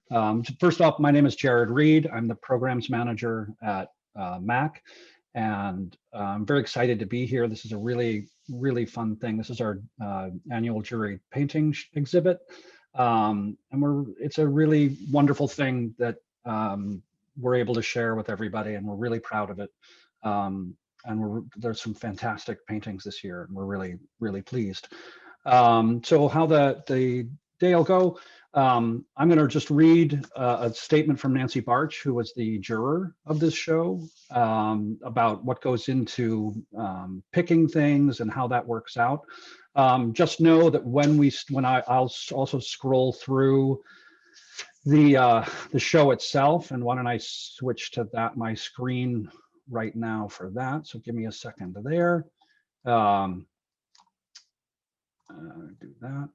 First off, my name is Jared Reed. I'm the programs manager at MAC, and I'm very excited to be here. This is a really, really fun thing. This is our annual Juried painting exhibit. And it's a really wonderful thing that we're able to share with everybody, and we're really proud of it. And there's some fantastic paintings this year, and we're really, really pleased. So how the day will go, I'm going to just read a statement from Nancy Barch, who was the juror of this show, about what goes into picking things and how that works out. Just know that I'll also scroll through the show itself, and why don't I switch to my screen right now for that. So give me a second there. Do that.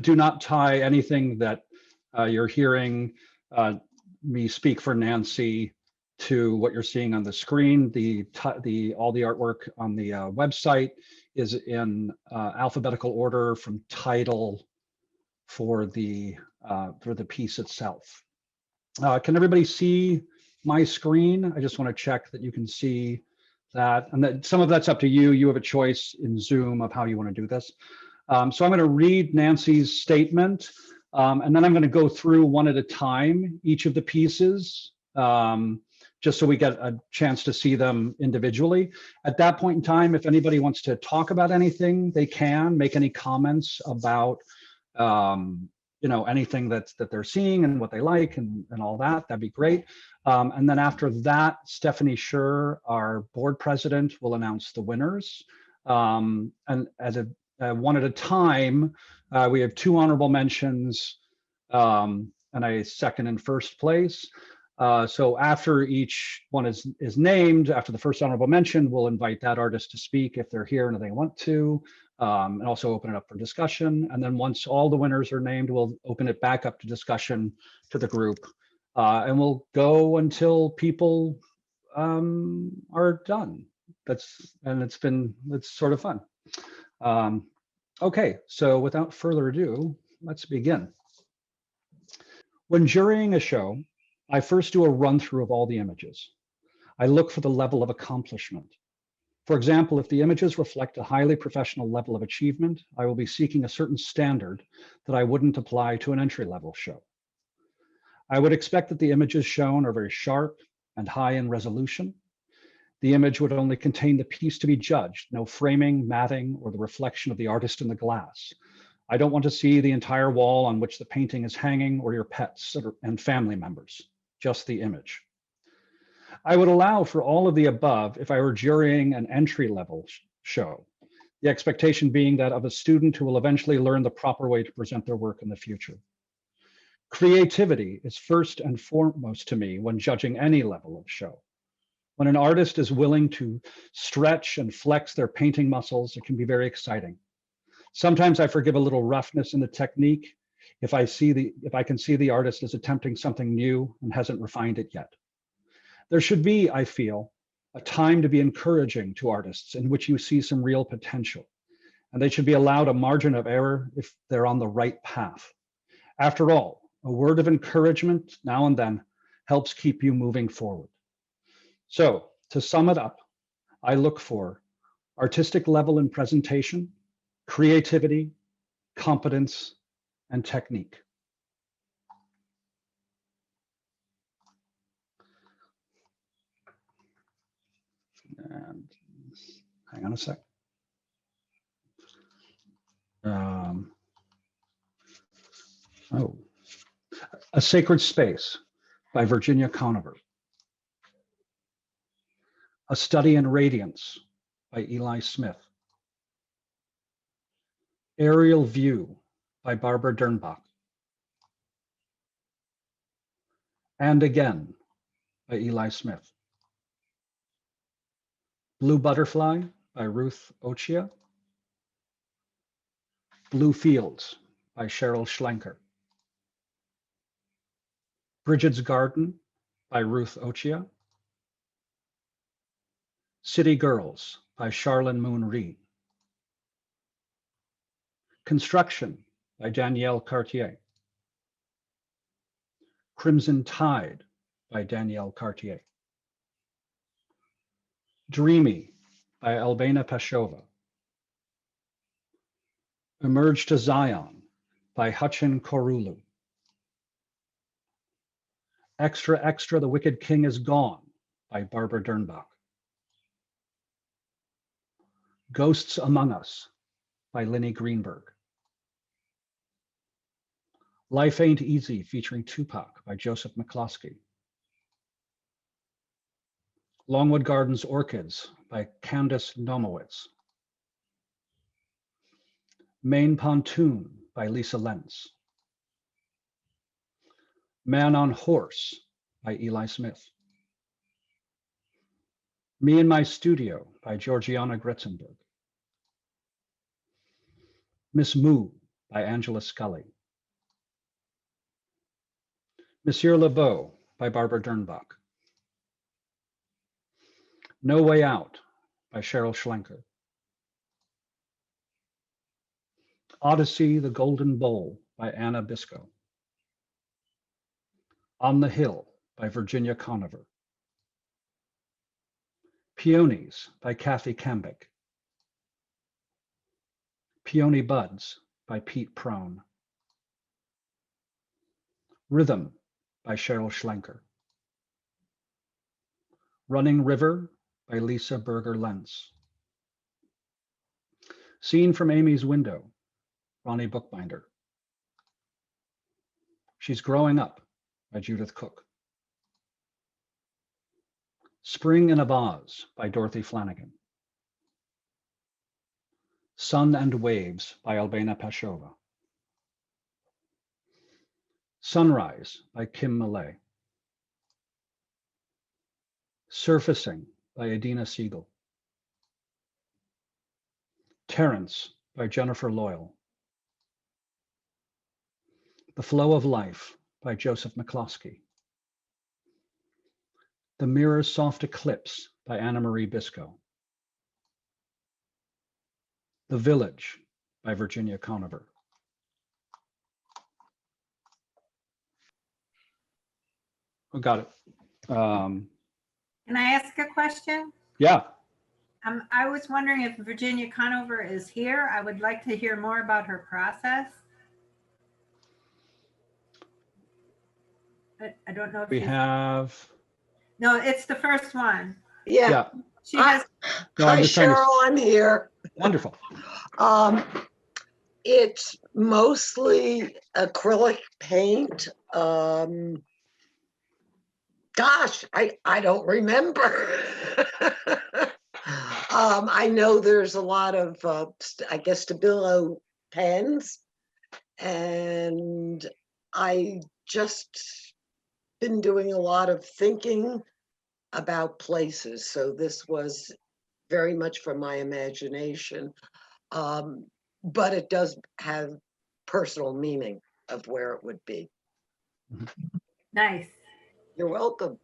Do not tie anything that you're hearing me speak for Nancy to what you're seeing on the screen. All the artwork on the website is in alphabetical order from title for the piece itself. Can everybody see my screen? I just want to check that you can see that, and that some of that's up to you. You have a choice in Zoom of how you want to do this. So I'm going to read Nancy's statement, and then I'm going to go through one at a time, each of the pieces, just so we get a chance to see them individually. At that point in time, if anybody wants to talk about anything, they can make any comments about anything that they're seeing and what they like and all that. That'd be great. And then after that, Stephanie Scher, our board president, will announce the winners. And as one at a time, we have 2 honorable mentions and a second and first place. So after each one is named, after the first honorable mention, we'll invite that artist to speak if they're here and they want to, and also open it up for discussion. And then once all the winners are named, we'll open it back up to discussion to the group. And we'll go until people are done. It's sort of fun. Okay, so without further ado, let's begin. When jurying a show, I first do a run through of all the images. I look for the level of accomplishment. For example, if the images reflect a highly professional level of achievement, I will be seeking a certain standard that I wouldn't apply to an entry-level show. I would expect that the images shown are very sharp and high in resolution. The image would only contain the piece to be judged, no framing, matting, or the reflection of the artist in the glass. I don't want to see the entire wall on which the painting is hanging or your pets and family members, just the image. I would allow for all of the above if I were jurying an entry-level show, the expectation being that of a student who will eventually learn the proper way to present their work in the future. Creativity is first and foremost to me when judging any level of show. When an artist is willing to stretch and flex their painting muscles, it can be very exciting. Sometimes I forgive a little roughness in the technique if I can see the artist is attempting something new and hasn't refined it yet. There should be, I feel, a time to be encouraging to artists in which you see some real potential, and they should be allowed a margin of error if they're on the right path. After all, a word of encouragement now and then helps keep you moving forward. So, to sum it up, I look for artistic level in presentation, creativity, competence, and technique. And hang on a sec. A Sacred Space by Virginia Conover. A Study in Radiance by Eli Smith. Aerial View by Barbara Dernbach. And Again by Eli Smith. Blue Butterfly by Ruth Ochia. Blue Fields by Cheryl Schlenker. Bridget's Garden by Ruth Ochia. City Girls by Charlene Moon Reed. Construction by Danielle Cartier. Crimson Tide by Danielle Cartier. Dreamy by Albena Pashova. Emerge to Zion by Hutchin Korulu. Extra, Extra, The Wicked King is Gone by Barbara Dernbach. Ghosts Among Us by Linnie Greenberg. Life Ain't Easy featuring Tupac by Joseph McCloskey. Longwood Gardens Orchids by Candace Nomowitz. Main Pontoon by Lisa Lentz. Man on Horse by Eli Smith. Me in My Studio by Georgiana Gretzenberg. Miss Moo by Angela Scully. Monsieur Lebeau by Barbara Dernbach. No Way Out by Cheryl Schlenker. Odyssey, The Golden Bowl by Anna Bisco. On the Hill by Virginia Conover. Peonies by Kathy Cambick. Peony Buds by Pete Prone. Rhythm by Cheryl Schlenker. Running River by Lisa Berger Lentz. Scene from Amy's Window, Ronnie Bookbinder. She's Growing Up by Judith Cook. Spring in a Vase by Dorothy Flanagan. Sun and Waves by Albena Pashova. Sunrise by Kim Millay. Surfacing by Adina Siegel. Terrence by Jennifer Loyal. The Flow of Life by Joseph McCloskey. The Mirror's Soft Eclipse by Anna Marie Bisco. The Village by Virginia Conover. Oh, got it. Can I ask a question? Yeah. I was wondering if Virginia Conover is here. I would like to hear more about her process. I don't know if We have. No, it's the first one. Yeah. She has. No, Hi, I'm just trying to. Cheryl, I'm here. Wonderful. It's mostly acrylic paint. Gosh, I don't remember. I know there's a lot of, I guess, Stabilo pens, and I just been doing a lot of thinking about places. So this was very much from my imagination, but it does have personal meaning of where it would be. Nice. You're welcome.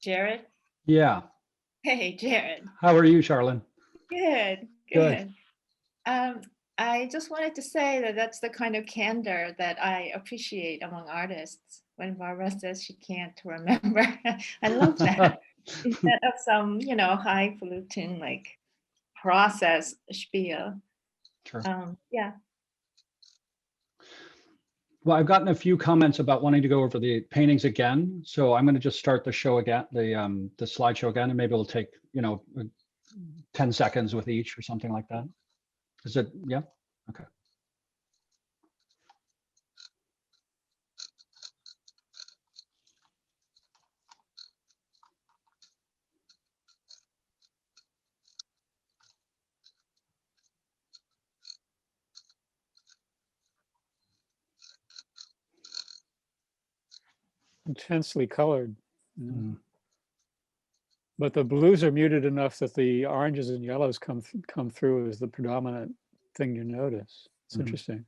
Jared? Yeah. Hey, Jared. How are you, Charlene? Good, Good. good. I just wanted to say that that's the kind of candor that I appreciate among artists. When Barbara says she can't remember, I love that. Instead of some, highfalutin like process spiel. Sure. Yeah. Well, I've gotten a few comments about wanting to go over the paintings again. So I'm going to just start the show again, the slideshow again, and maybe we'll take, 10 seconds with each or something like that. Is it, yeah? Okay. intensely colored. You know. Mm. But the blues are muted enough that the oranges and yellows come through as the predominant thing you notice. It's Mhm. interesting.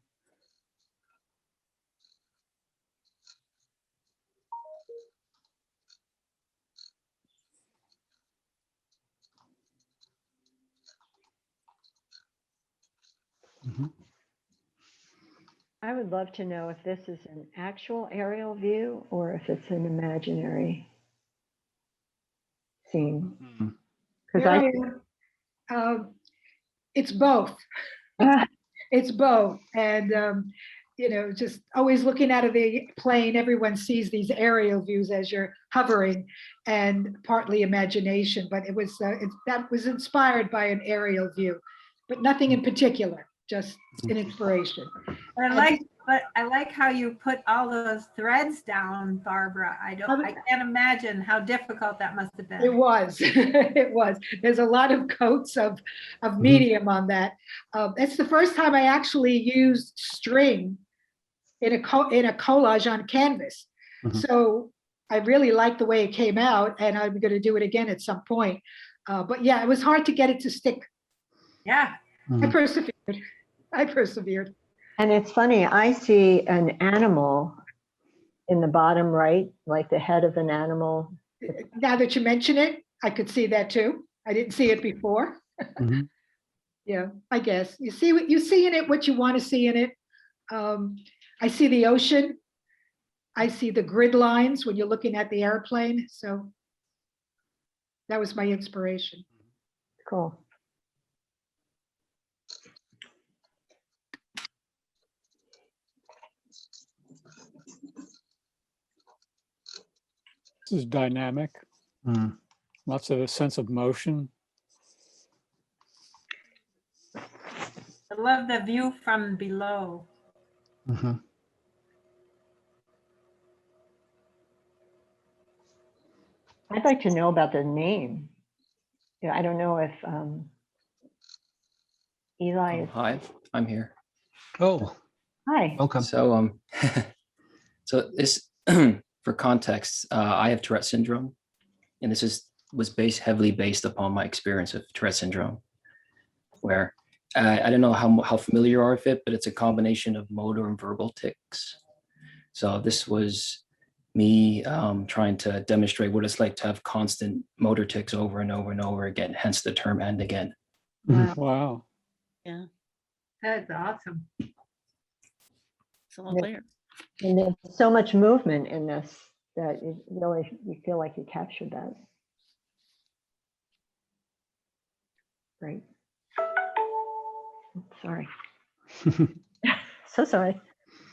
Mhm. I would love to know if this is an actual aerial view or if it's an imaginary scene. Mm. Because Here I, I am. It's both. It's both. And, you know, just always looking out of the plane, everyone sees these aerial views as you're hovering, and partly imagination, but it was, that was inspired by an aerial view, but nothing in particular, just an inspiration. But I like how you put all those threads down, Barbara. I can't imagine how difficult that must have been. It was, it was. There's a lot of coats of medium on that. It's the first time I actually used string in a collage on canvas. Mhm. So I really like the way it came out, and I'm going to do it again at some point. But yeah, it was hard to get it to stick. Yeah. I Mhm. persevered. I persevered. and it's funny, I see an animal in the bottom right, like the head of an animal. Now that you mention it, I could see that too. I didn't see it before. Mhm. Yeah, I guess you see what you see in it, what you want to see in it. I see the ocean. I see the grid lines when you're looking at the airplane. So that was my inspiration. Cool. This is dynamic, Mm. lots of a sense of motion. I love the view from below. Mhm. I'd like to know about the name. Yeah, I don't know if Eli is. Hi, I'm here. Oh, Hi. welcome. So, so this, for context, I have Tourette syndrome, and this was heavily based upon my experience of Tourette syndrome, where I don't know how familiar you are with it, but it's a combination of motor and verbal tics. So this was me trying to demonstrate what it's like to have constant motor tics over and over and over again, hence the term "and again." Mhm. Wow. That's awesome. It's all there. And there's so much movement in this that you feel like you captured that. Great. Sorry. So sorry.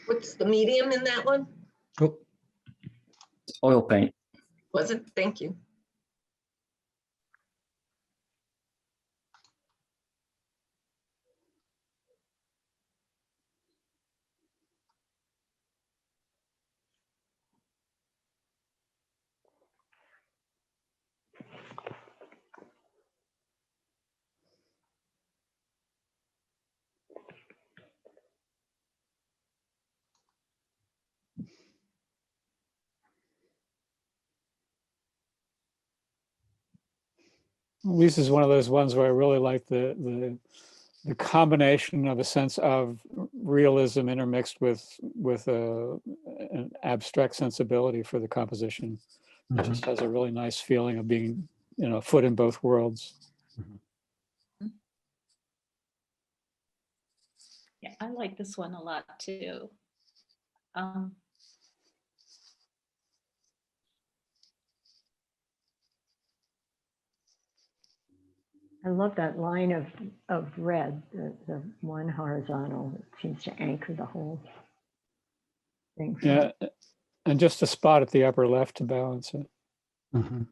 What's the medium in that one? Oh, It's oil paint. Was it? Thank you. This is one of those ones where I really like the combination of a sense of realism intermixed with an abstract sensibility for the composition. It just has a really nice feeling of being, a foot in both worlds. Yeah, I like this one a lot too. I love that line of red, the one horizontal. It seems to anchor the whole thing. Yeah, and just a spot at the upper left to balance it. Mhm.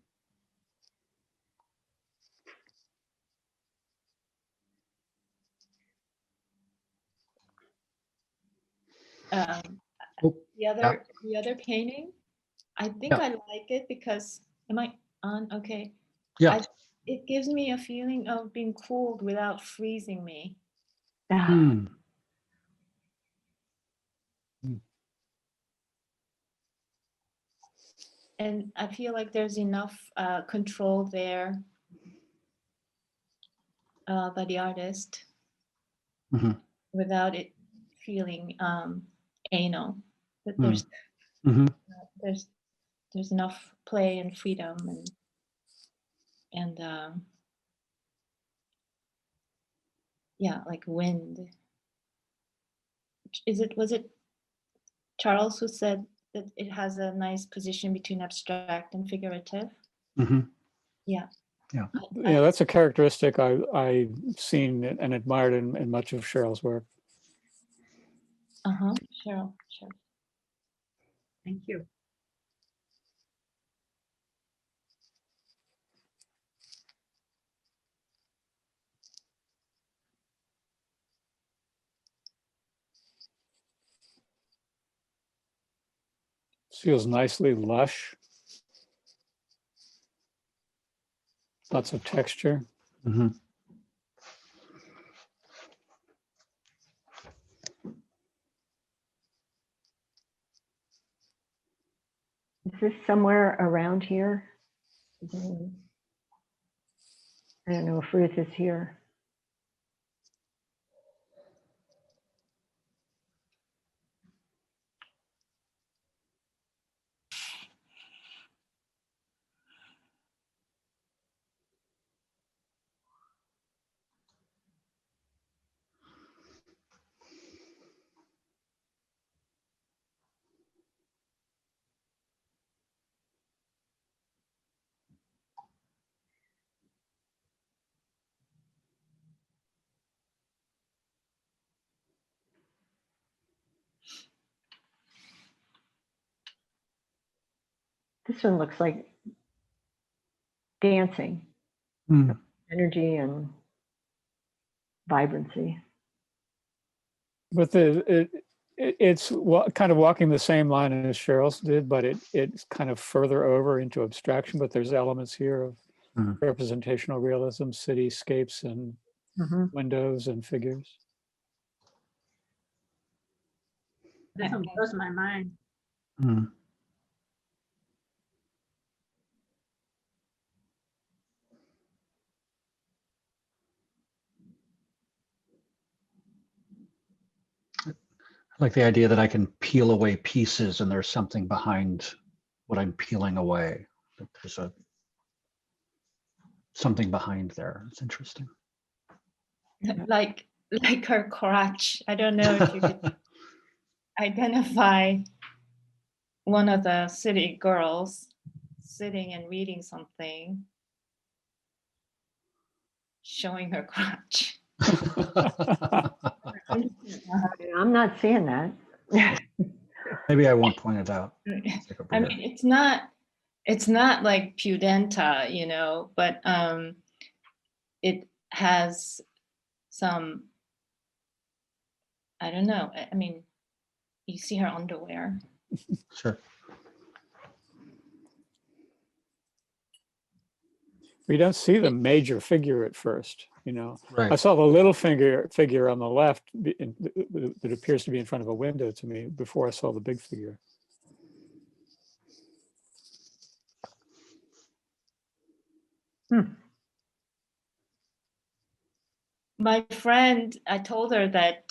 Oh, The other painting, I think Yeah. I like it because, am I on? Okay. yeah. It gives me a feeling of being cooled without freezing me. Ah, Mm. and I feel like there's enough control there by the artist Mhm. without it feeling anal. But Mm. Mhm. there's enough play and freedom and yeah, like wind. Was it Charles who said that it has a nice position between abstract and figurative? Mhm. Yeah. Yeah. Yeah, that's a characteristic I've seen and admired in much of Cheryl's work. Cheryl, sure. Thank you. Feels nicely lush. Lots of texture. Mhm. Is this somewhere around here? I don't know if Ruth is here. This one looks like dancing, Mm. energy and vibrancy. But it's kind of walking the same line as Cheryl's did, but it's kind of further over into abstraction. But there's elements here of Mhm. representational realism, cityscapes and Mhm. windows and figures. This one blows my mind. Mm. I like the idea that I can peel away pieces and there's something behind what I'm peeling away. That there's something behind there. It's interesting. Like her crotch. I don't know if you could identify one of the city girls sitting and reading something, showing her crotch. I'm not seeing that. Maybe I won't point it out. I mean, it's not like pudenta, you know, but it has some, I don't know. I mean, you see her underwear. Sure. We don't see the major figure at first, you know. Right. I saw the little figure on the left that appears to be in front of a window to me before I saw the big figure. My friend, I told her that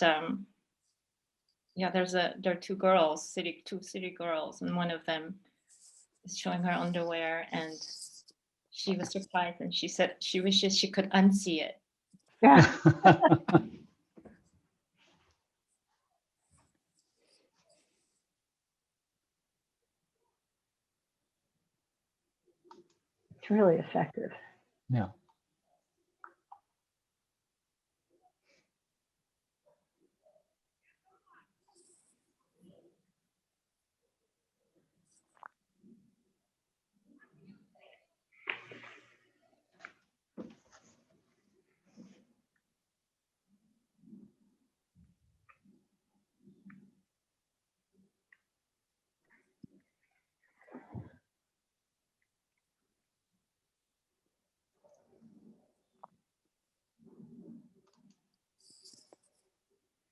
yeah, there are two girls, two city girls, and one of them is showing her underwear, and she was surprised, and she said she wishes she could unsee it. Yeah. It's really effective. Yeah.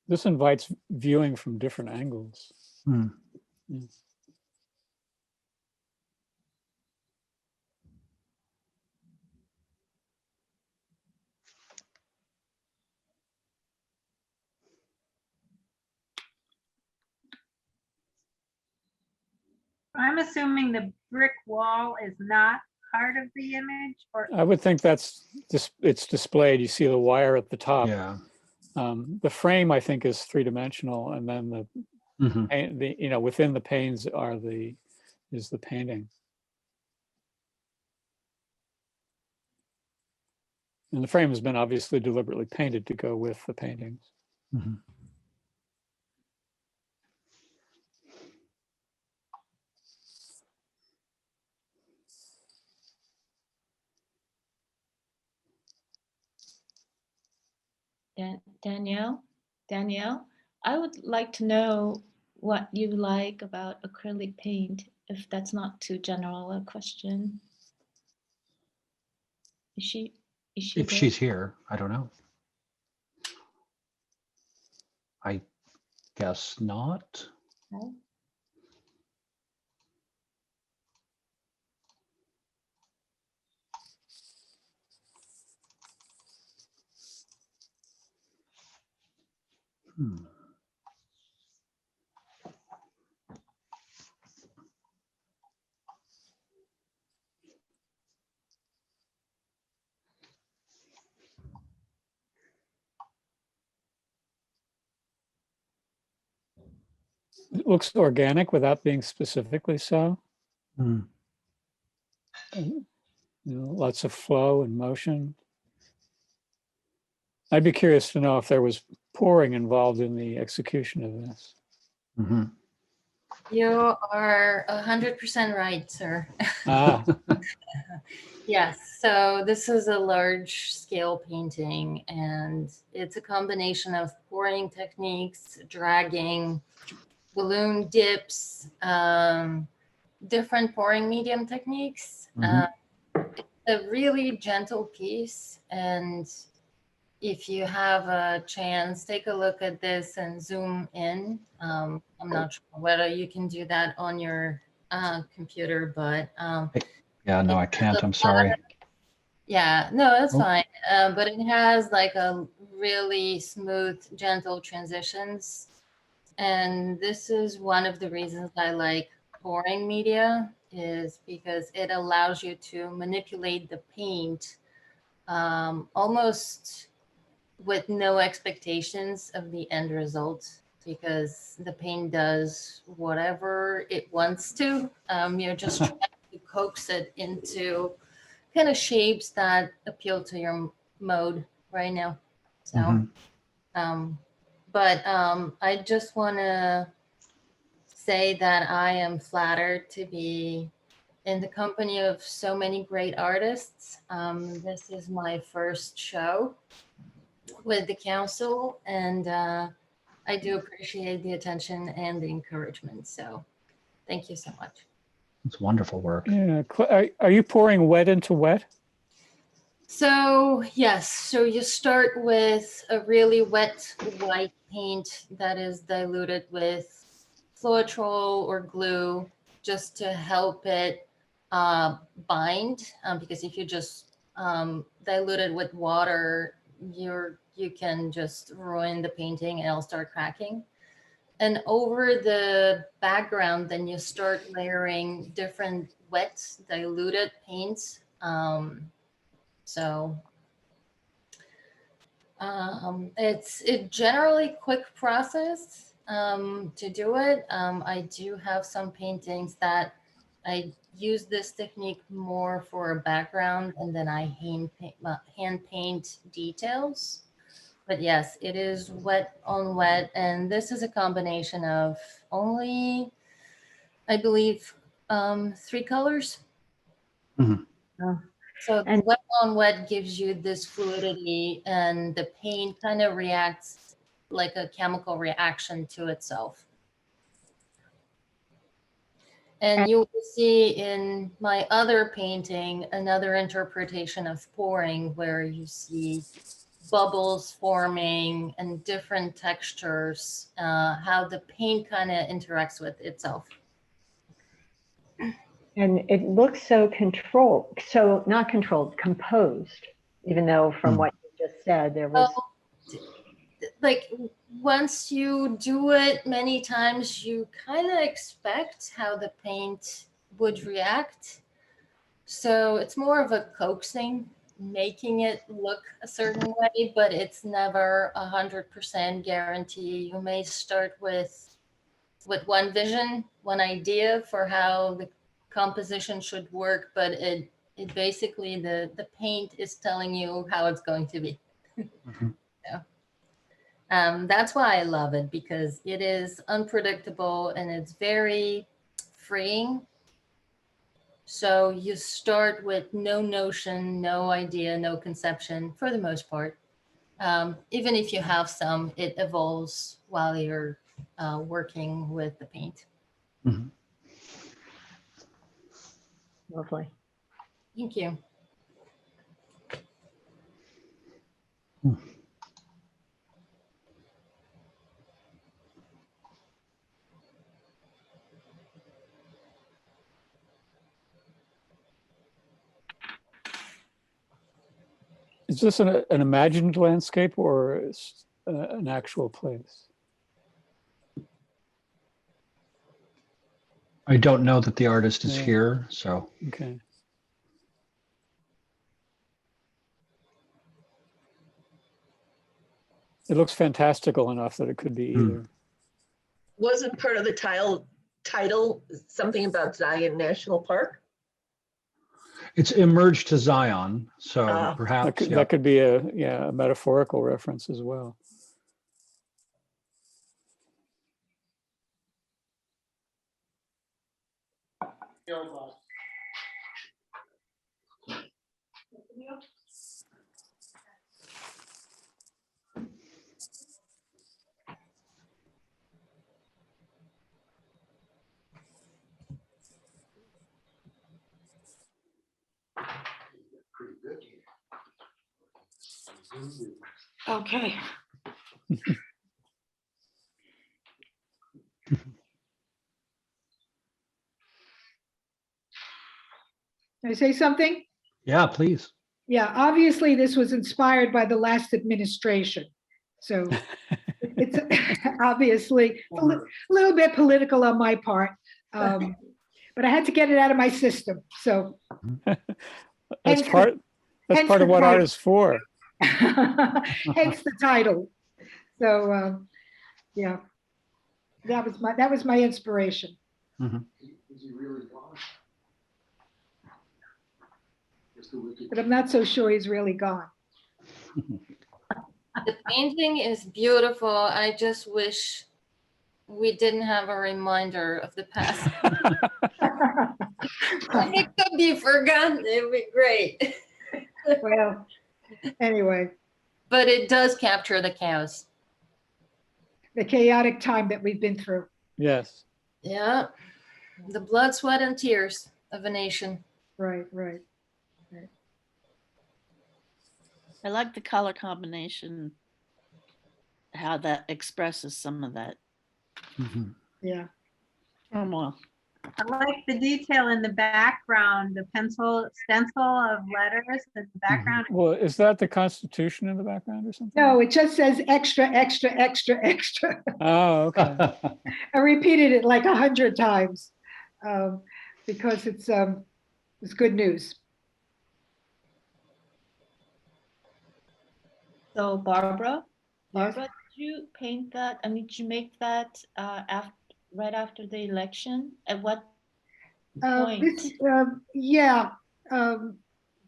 This invites viewing from different angles. Mm. Yeah. I'm assuming the brick wall is not part of the image, or I would think that's it's displayed. You see the wire at the top. Yeah. The frame, I think, is three-dimensional, and then Mhm. the within the panes is the painting. And the frame has been obviously deliberately painted to go with the paintings. Mhm. Danielle, I would like to know what you like about acrylic paint, if that's not too general a question. Is she If there? she's here, I don't know. I guess not. No? Hmm. It looks organic without being specifically so. Hmm. Lots of flow and motion. I'd be curious to know if there was pouring involved in the execution of this. Mhm. You are 100% right, sir. Ah, Yes, so this is a large scale painting and it's a combination of pouring techniques, dragging, balloon dips, different pouring medium techniques. Mhm. A really gentle piece, and if you have a chance, take a look at this and zoom in. I'm not sure whether you can do that on your computer, but Yeah, no, it I has can't. a I'm lot sorry. of, yeah, no, that's Oh. fine. But it has like a really smooth, gentle transitions. And this is one of the reasons I like pouring media, is because it allows you to manipulate the paint almost with no expectations of the end result, because the paint does whatever it wants to. You're just trying to coax it into kind of shapes that appeal to your mode right now. So, Mhm. I just want to say that I am flattered to be in the company of so many great artists. This is my first show with the council, and I do appreciate the attention and the encouragement. So thank you so much. It's wonderful work. yeah. Are you pouring wet into wet? So yes, so you start with a really wet white paint that is diluted with Floetrol or glue, just to help it bind. Because if you just dilute it with water, you can just ruin the painting and it'll start cracking. And over the background, then you start layering different wet diluted paints. So it's a generally quick process to do it. I do have some paintings that I use this technique more for a background, and then I hand paint details. But yes, it is wet on wet, and this is a combination of only, I believe, 3 colors. Mhm. Oh, So the and wet on wet gives you this fluidity, and the paint kind of reacts like a chemical reaction to itself. And you will see in my other painting another interpretation of pouring, where you see bubbles forming and different textures, how the paint kind of interacts with itself. and it looks so controlled, so not controlled, composed, even though from Hmm. what you just said, there was. Well, like once you do it many times, you kind of expect how the paint would react. So it's more of a coaxing, making it look a certain way, but it's never 100% guarantee. You may start with one vision, one idea for how the composition should work, but it basically the paint is telling you how it's going to be. Mhm. That's why I love it, because it is unpredictable and it's very freeing. So you start with no notion, no idea, no conception for the most part. Even if you have some, it evolves while you're working with the paint. Mhm. Lovely. Thank you. Is this an imagined landscape or is, an actual place? I don't know that the artist is Yeah. here, so. Okay. It looks fantastical enough that it could be either. Wasn't part of the title something about Zion National Park? It's emerged to Zion, so Ah. perhaps, yeah. That could be a metaphorical reference as well. Okay. Can I say something? Yeah, please. Yeah, obviously this was inspired by the last administration. So it's obviously a little bit political on my part. But I had to get it out of my system. So That's hence part of what art is for. hence the title. So yeah, that was my inspiration. Mhm. But I'm not so sure he's really gone. The painting is beautiful. I just wish we didn't have a reminder of the past. If it could be forgotten, it would be great. Well, anyway, But it does capture the chaos. the chaotic time that we've been through. Yes. Yeah. The blood, sweat, and tears of a nation. Right, right. I like the color combination, how that expresses some of that Mhm. Yeah. turmoil. I like the detail in the background, the stencil of letters in the background. Well, is that the Constitution in the background or something? No, it just says extra, extra, extra, extra. Oh, okay. I repeated it like 100 times because it's good news. So Barbara, Yes. did you paint that? I mean, did you make that right after the election? At what point? Yeah,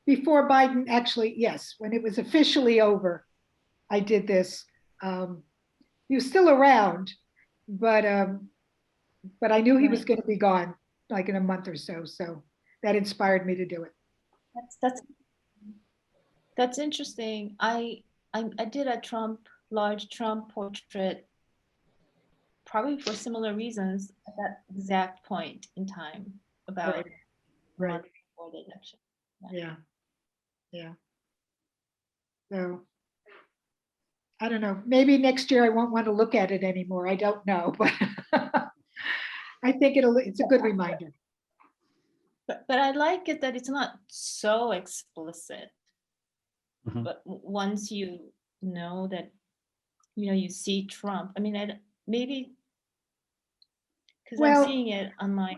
before Biden actually, yes, when it was officially over, I did this. He was still around, but I knew he was Right. going to be gone like in a month or so. So that inspired me to do it. That's interesting. I did a large Trump portrait, probably for similar reasons at that exact point in time, about Right. a Right. month before the election. Yeah. Yeah. So I don't know. Maybe next year I won't want to look at it anymore. I don't know, but I think it's a good reminder. But I like it that it's not so explicit. Mhm. But once you know that you see Trump. I mean, maybe because Well, I'm seeing it on my.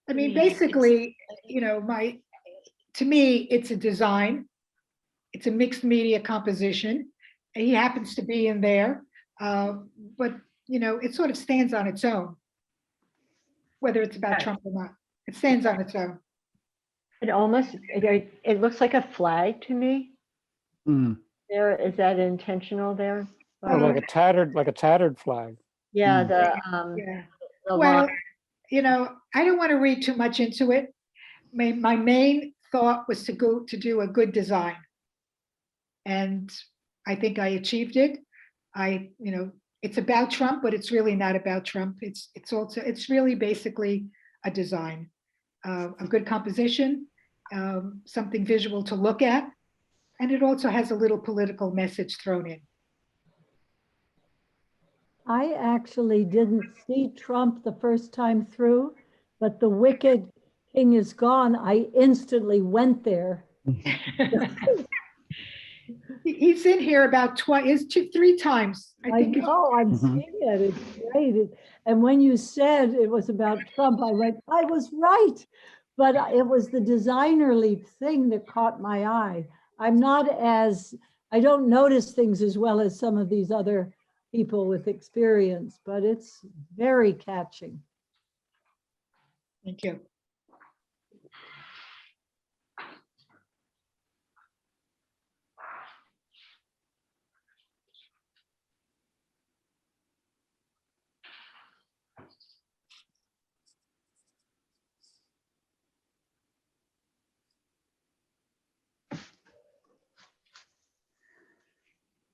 I mean, screen, basically, to me, it's a design. It's a mixed media composition. He happens to be in there, but it sort of stands on its own. Whether it's about Right. Trump or not, it stands on its own. It looks like a flag to me. Mm. There, is that intentional there? Or like a tattered flag. Yeah, Yeah. the Well, line. I don't want to read too much into it. My main thought was to do a good design. And I think I achieved it. It's about Trump, but it's really not about Trump. It's really basically a design, a good composition, something visual to look at. And it also has a little political message thrown in. I actually didn't see Trump the first time through, but the wicked king is gone. I instantly went there. He's in here about twice, 3 times. I know, I'm seeing it. It's great. And when you said it was about Trump, I went, I was right. But it was the designerly thing that caught my eye. I don't notice things as well as some of these other people with experience, but it's very catching. Thank you.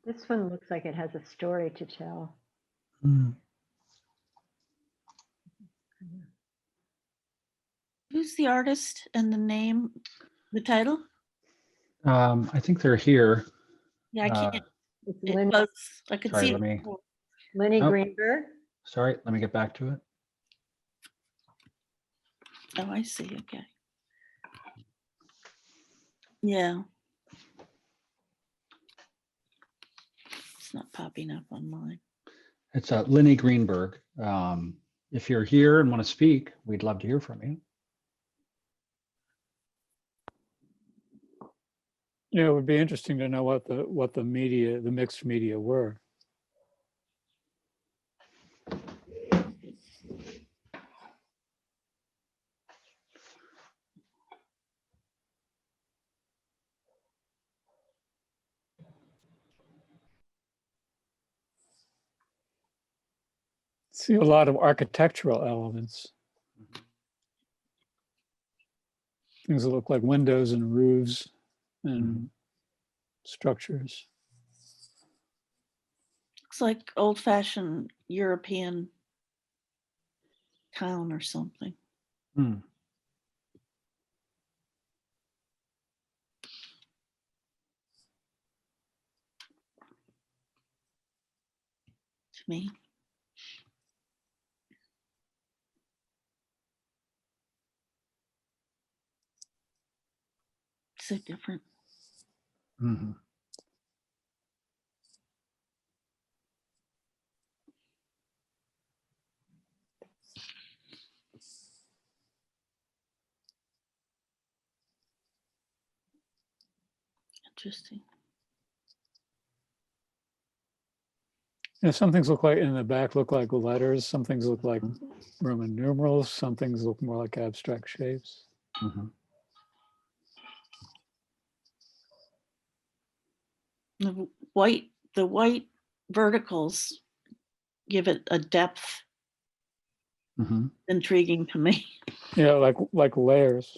This one looks like it has a story to tell. Mm. Who's the artist and the name, the title? I think they're here. Yeah, I can't. It's It Lenny, was, I could Sorry, see. let me. Lenny Oh. Greenberg. Sorry, let me get back to it. Oh, I see. Okay. Yeah. It's not popping up on mine. It's Lenny Greenberg. If you're here and want to speak, we'd love to hear from you. Yeah, it would be interesting to know what the media, the mixed media were. See a lot of architectural elements. Things that look like windows and roofs and structures. Looks like old-fashioned European town or something. Hmm. To me. So different. Mm-hmm. Interesting. Yeah, some things look like in the back look like letters. Some things look like Roman numerals. Some things look more like abstract shapes. Mm-hmm. The white verticals give it a depth Mm-hmm. intriguing to me. Yeah, like layers.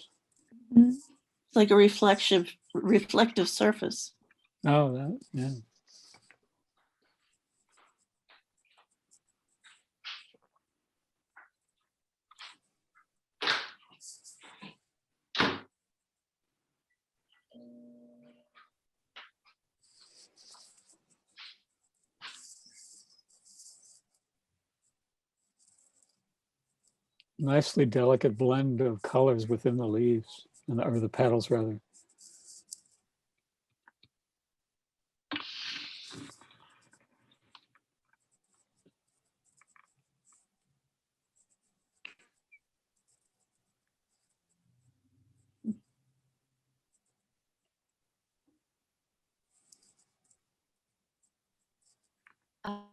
It's like a reflective surface. Oh, that, yeah. Nicely delicate blend of colors within the leaves, or the petals rather.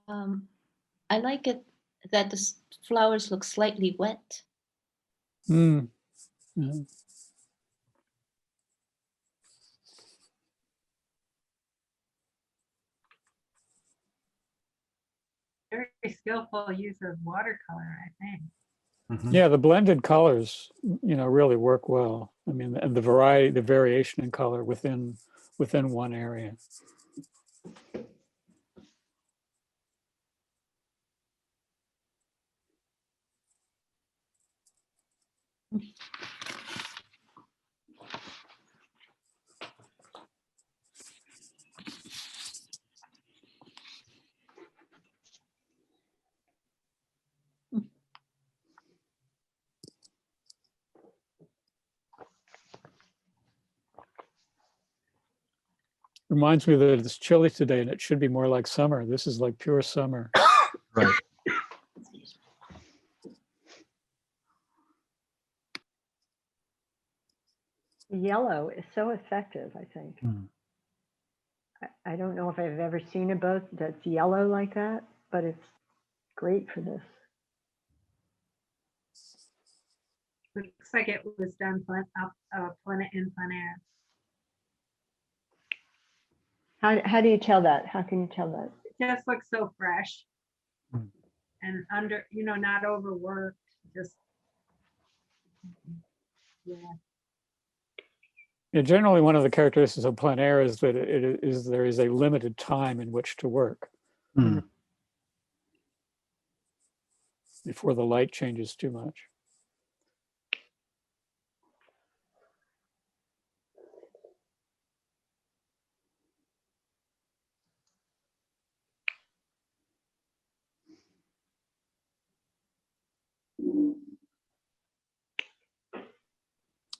I like it that the flowers look slightly wet. Mm. Yeah. Very skillful use of watercolor, I think. Mhm. Yeah, the blended colors, really work well. I mean, and the variety, the variation in color within one area. Reminds me that it's chilly today and it should be more like summer. This is like pure summer. Right. Yellow is so effective, I think. Mm. I don't know if I've ever seen a boat that's yellow like that, but it's great for this. Looks like it was done in plein air. How do you tell that? How can you tell that? It just looks so fresh. Mm. And not overworked, just, yeah. Yeah, generally, one of the characteristics of plein air is that there is a limited time in which to work Mm. before the light changes too much.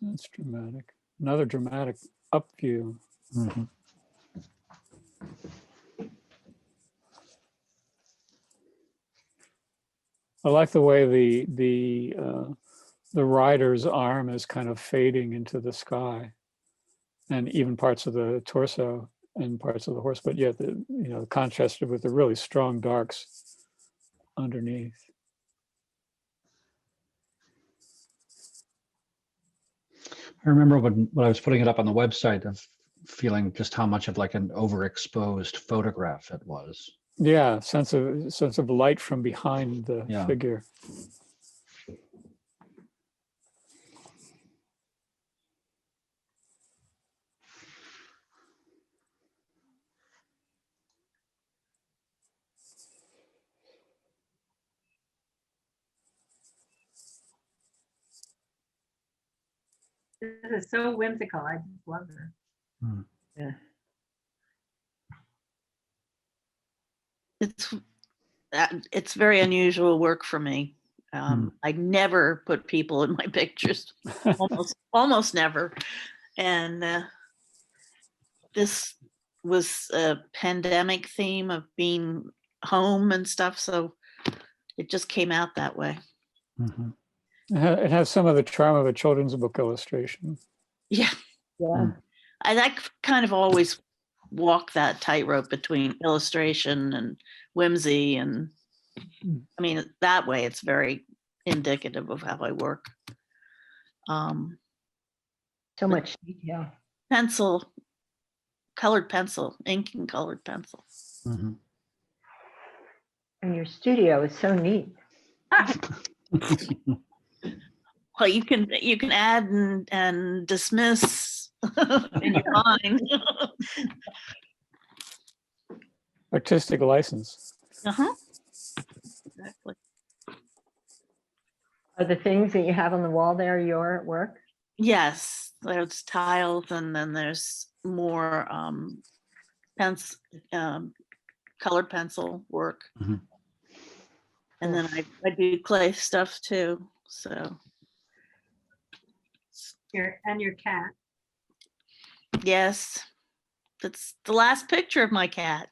That's dramatic. Another dramatic up view. Mhm. I like the way the rider's arm is kind of fading into the sky, and even parts of the torso and parts of the horse, but yet contrasted with the really strong darks underneath. I remember when I was putting it up on the website of feeling just how much of like an overexposed photograph it was. Yeah, sense of light from behind the Yeah. figure. This is so whimsical. I just love her. Mm. Yeah. It's very unusual work for me. I never put people in my pictures, almost never. And this was a pandemic theme of being home and stuff, so it just came out that way. Mhm. It has some of the charm of a children's book illustration. Yeah. Yeah. I kind of always walk that tightrope between illustration and whimsy, and I mean, that way it's very indicative of how I work. So much detail. Pencil, colored pencil, ink and colored pencil. Mhm. And your studio is so neat. Well, you can add and dismiss in your mind. Artistic license. Exactly. Are the things that you have on the wall there your work? Yes, there's tiles, and then there's more colored pencil work. Mhm. And then I do clay stuff too. So Your cat. yes, that's the last picture of my cat.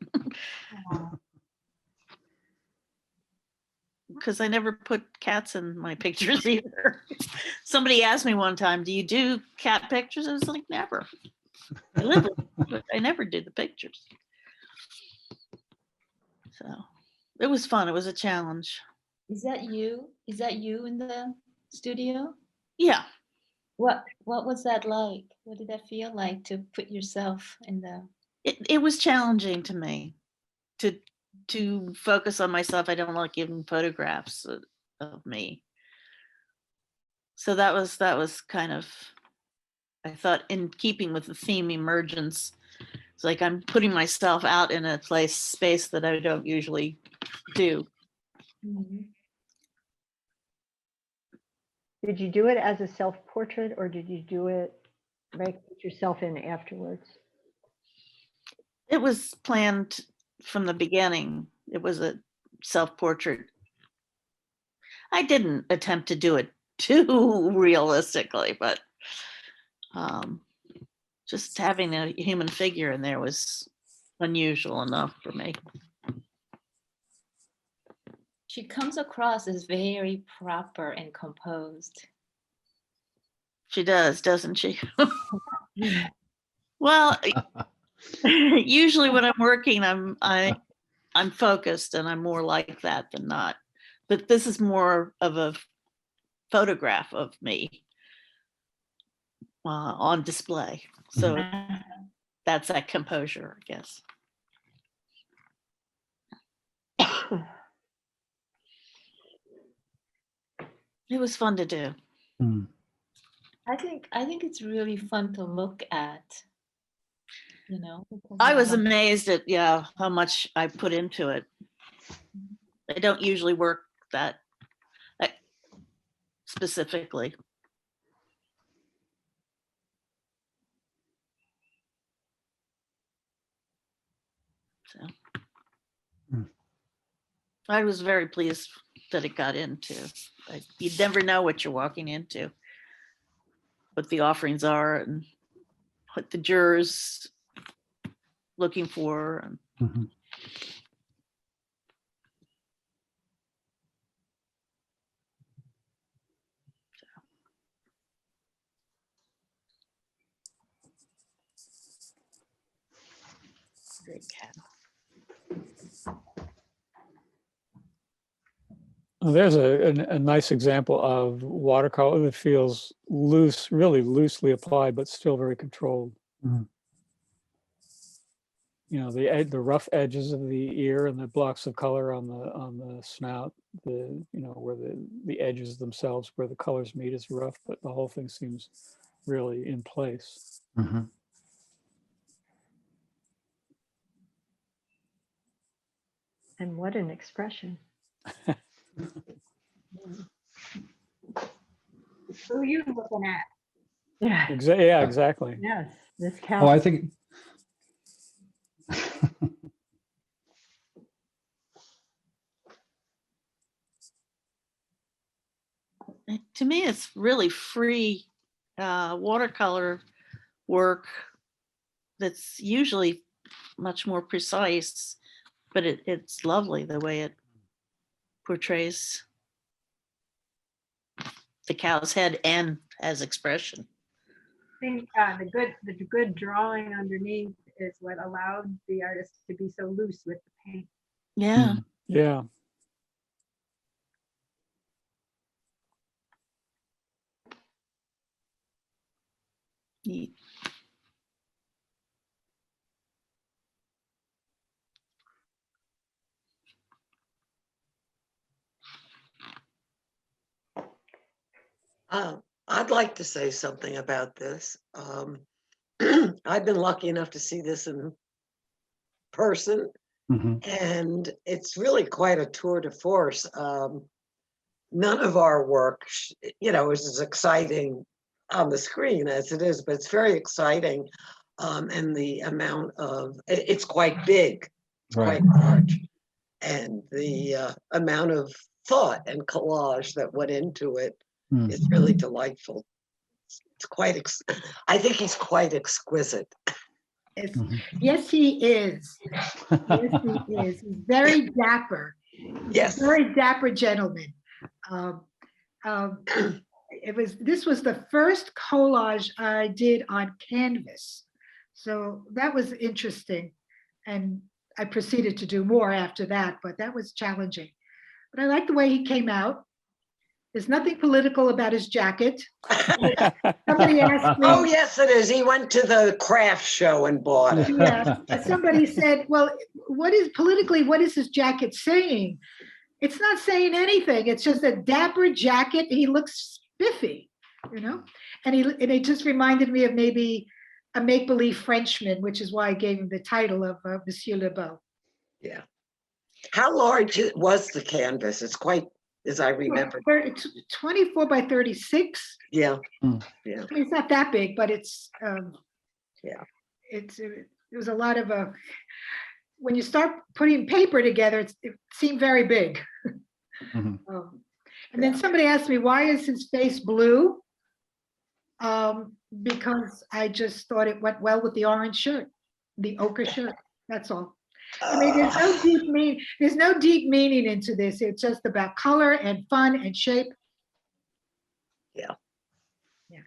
Because I never put cats in my pictures either. Somebody asked me one time, do you do cat pictures? I was like, never. I live with them, but I never did the pictures. So It was fun. It was a challenge. Is that you? Is that you in the studio? Yeah. What was that like? What did that feel like to put yourself in the? It was challenging to me to focus on myself. I don't like giving photographs of me. So that was kind of, I thought, in keeping with the theme Emergence. It's like I'm putting myself out in a space that I don't usually do. Mhm. Did you do it as a self-portrait or did you do it, put yourself in afterwards? It was planned from the beginning. It was a self-portrait. I didn't attempt to do it too realistically, but just having a human figure in there was unusual enough for me. She comes across as very proper and composed. She does, doesn't she? Well, usually when I'm working, I'm focused and I'm more like that than not. But this is more of a photograph of me on display. So that's that composure, I guess. It was fun to do. I think it's really fun to look at. You know, I was amazed at how much I put into it. I don't usually work that specifically. So I was very pleased that it got into. You never know what you're walking into, what the offerings are and what the jurors looking for. Great cat. Well, there's a nice example of watercolor that feels loose, really loosely applied, but still very controlled. You know, the rough edges of the ear and the blocks of color on the snout, where the edges themselves, where the colors meet, is rough, but the whole thing seems really in place. And what an expression. Who are you looking at? Yeah. Yeah, exactly. Yes, this Oh, counts. I think. To me, it's really free watercolor work that's usually much more precise, but it's lovely the way it portrays the cow's head and has expression. I think the good drawing underneath is what allowed the artist to be so loose with the paint. Yeah. Yeah. Neat. I'd like to say something about this. I've been lucky enough to see this in person, and it's really quite a tour de force. None of our work, is as exciting on the screen as it is, but it's very exciting. And the amount of, it's quite big, it's quite large. And the amount of thought and collage that went into it is really delightful. It's quite, I think he's quite exquisite. Yes, he is. Yes, he is. He's very dapper. Yes. Very dapper gentleman. This was the first collage I did on canvas. So that was interesting. And I proceeded to do more after that, but that was challenging. But I like the way he came out. There's nothing political about his jacket. Somebody asked me. Oh, yes, it is. He went to the craft show and bought it. Yeah, somebody said, well, what is his jacket saying? It's not saying anything. It's just a dapper jacket. He looks spiffy, you know? And it just reminded me of maybe a make-believe Frenchman, which is why I gave him the title of Monsieur Le Beau. Yeah. How large was the canvas? It's quite, as I remember. It's 24 by 36. Yeah. Yeah. I mean, it's not that big, but it's, yeah. It was a lot of when you start putting paper together, it seemed very big. And then somebody asked me, why is his face blue? Because I just thought it went well with the orange shirt, the ochre shirt. That's all. I mean, there's no deep meaning into this. It's just about color and fun and shape. Yeah. Yeah.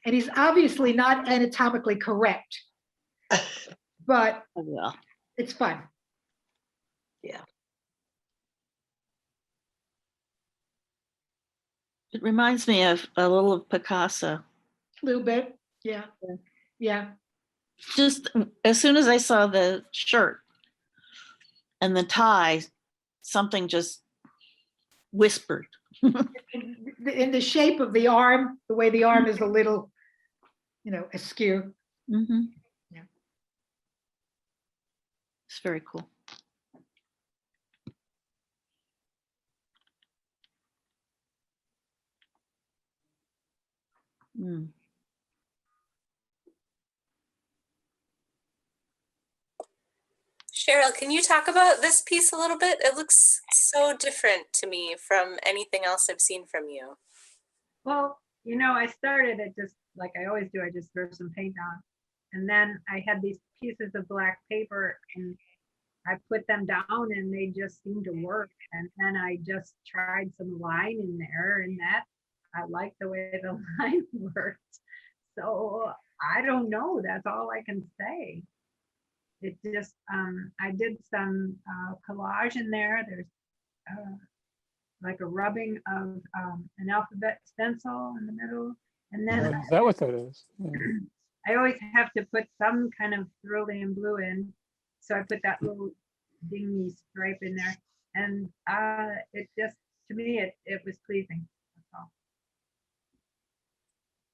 And he's obviously not anatomically correct, but it's fun. Yeah. It reminds me of a little of Picasso. A little bit. Yeah. Yeah. Just as soon as I saw the shirt and the tie, something just whispered. In the shape of the arm, the way the arm is a little, askew. Mm-hmm. Yeah. It's very cool. Mm. Cheryl, can you talk about this piece a little bit? It looks so different to me from anything else I've seen from you. Well, I started it just like I always do. I just throw some paint on. And then I had these pieces of black paper and I put them down and they just seemed to work. And then I just tried some line in there and that I like the way the line worked. So I don't know. That's all I can say. It just, I did some collage in there. There's like a rubbing of an alphabet stencil in the middle. And then Is that what that is? Yeah. I always have to put some kind of cerulean blue in. So I put that little dingy stripe in there. And it just, to me, it was pleasing. That's all.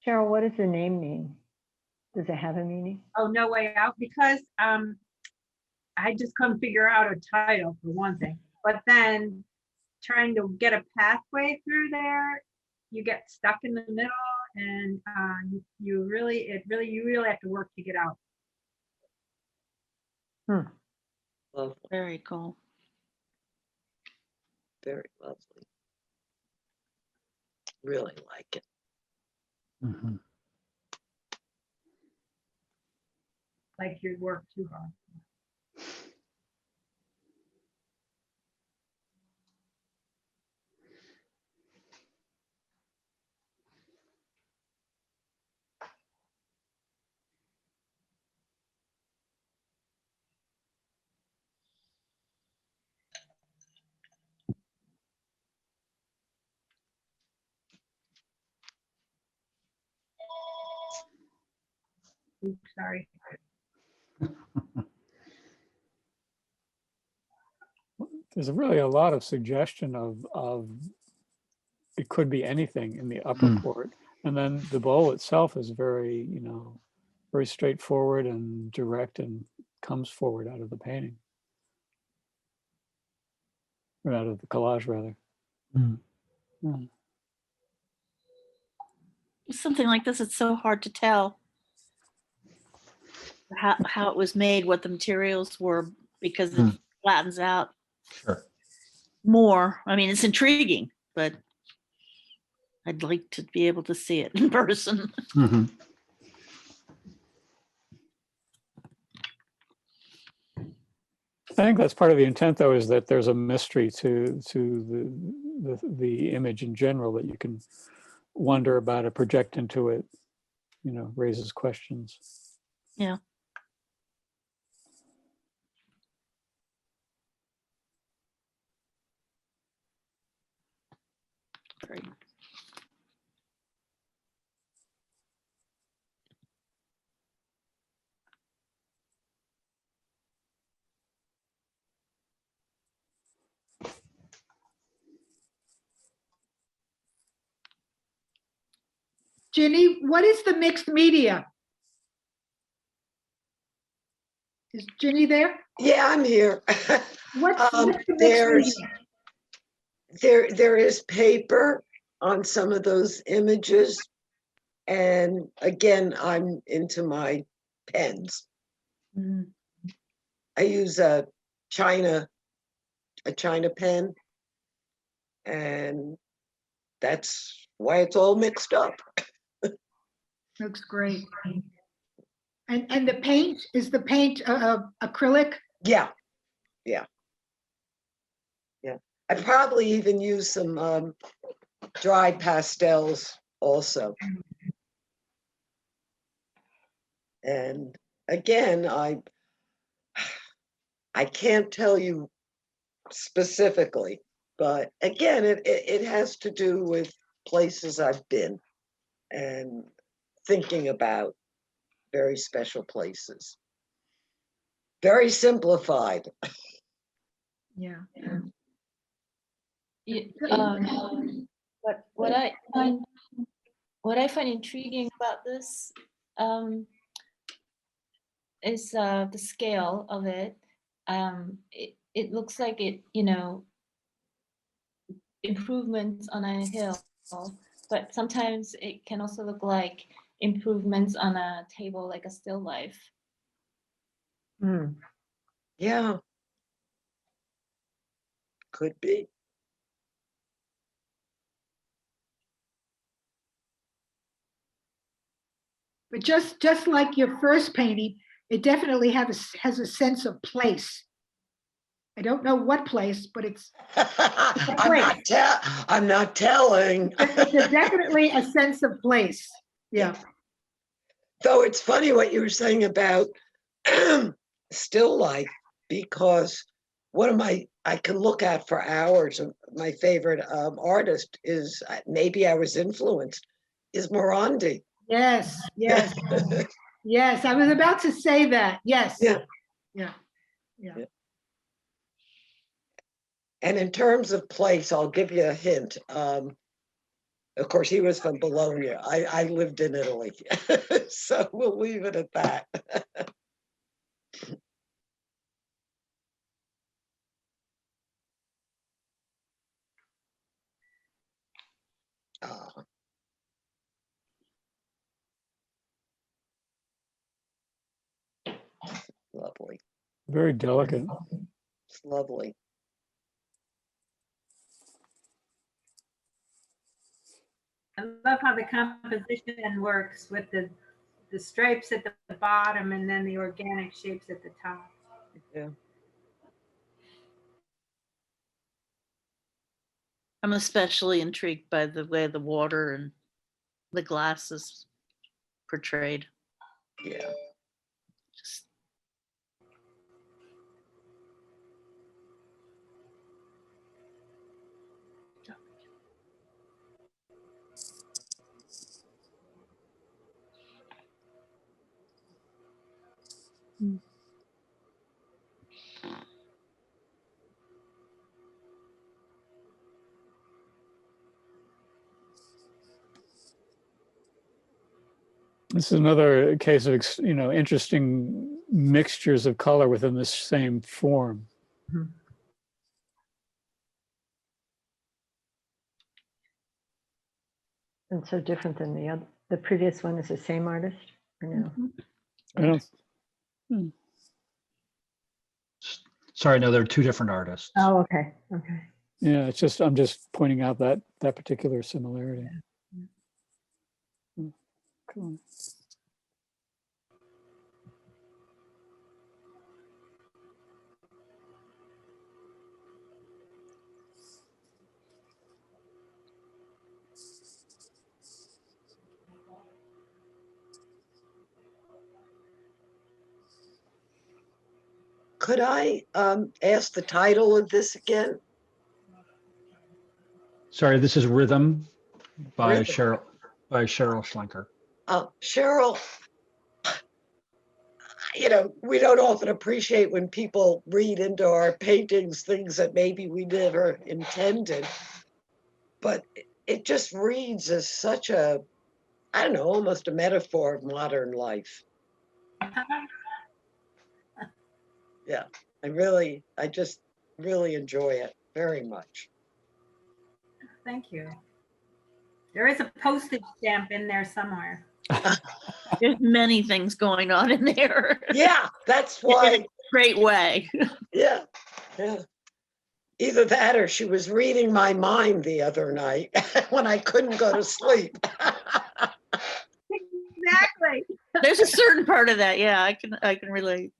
Cheryl, what does the name mean? Does it have a meaning? Oh, No Way Out, because I just couldn't figure out a title for one thing. But then trying to get a pathway through there, you get stuck in the middle, and you really have to work to get out. Lovely. Very cool. Very lovely. Really like it. Mm-hmm. Like you work too hard. Oops, sorry. There's really a lot of suggestion of it could be anything in the upper port. And then the bowl itself is very, very straightforward and direct and comes forward out of the painting. Or out of the collage, rather. Yeah. Something like this, it's so hard to tell how it was made, what the materials were, because it flattens out more. I mean, it's intriguing, but I'd like to be able to see it in person. I think that's part of the intent, though, is that there's a mystery to the image in general that you can wonder about it, project into it, raises questions. Yeah. Great. Ginny, what is the mixed media? Is Ginny there? Yeah, I'm here. What's the mixed There's media? there is paper on some of those images. And again, I'm into my pens. Mhm. I use a China pen, and that's why it's all mixed up. Looks great. And the paint, is the paint acrylic? Yeah, yeah, yeah. I probably even use some dry pastels also. And again, I can't tell you specifically, but again, it has to do with places I've been and thinking about very special places. Very simplified. Yeah. But what I find intriguing about this is the scale of it. It looks like it, improvements on a hill, but sometimes it can also look like improvements on a table, like a still life. Mm. Yeah. Could be. But just like your first painting, it definitely has a sense of place. I don't know what place, but it's I'm not telling. It's definitely a sense of place. Yeah. Though it's funny what you were saying about still life, because one of I can look at for hours. My favorite artist is, maybe I was influenced, is Morandi. Yes, yes. Yes, I was about to say that. Yes. Yeah. Yeah. Yeah. And in terms of place, I'll give you a hint. Of course, he was from Bologna. I lived in Italy, so we'll leave it at that. Lovely. Very delicate. It's lovely. I love how the composition works with the stripes at the bottom and then the organic shapes at the top. Yeah. I'm especially intrigued by the way the water and the glass is portrayed. Yeah. Just This is another case of, interesting mixtures of color within the same form. Mhm. And so different than the previous one. Is the same artist or no? I don't. Sorry, no, they're two different artists. Oh, okay. Okay. Yeah, it's just, I'm just pointing out that particular similarity. Cool. Could I ask the title of this again? Sorry, this is Rhythm by Rhythm. Cheryl Schlenker. Cheryl, we don't often appreciate when people read into our paintings things that maybe we never intended, but it just reads as such a, I don't know, almost a metaphor of modern life. Yeah, I just really enjoy it very much. Thank you. There is a postage stamp in there somewhere. There's many things going on in there. Yeah, that's In a why. great way. Yeah, yeah. Either that or she was reading my mind the other night when I couldn't go to sleep. Exactly. There's a certain part of that. Yeah, I can relate.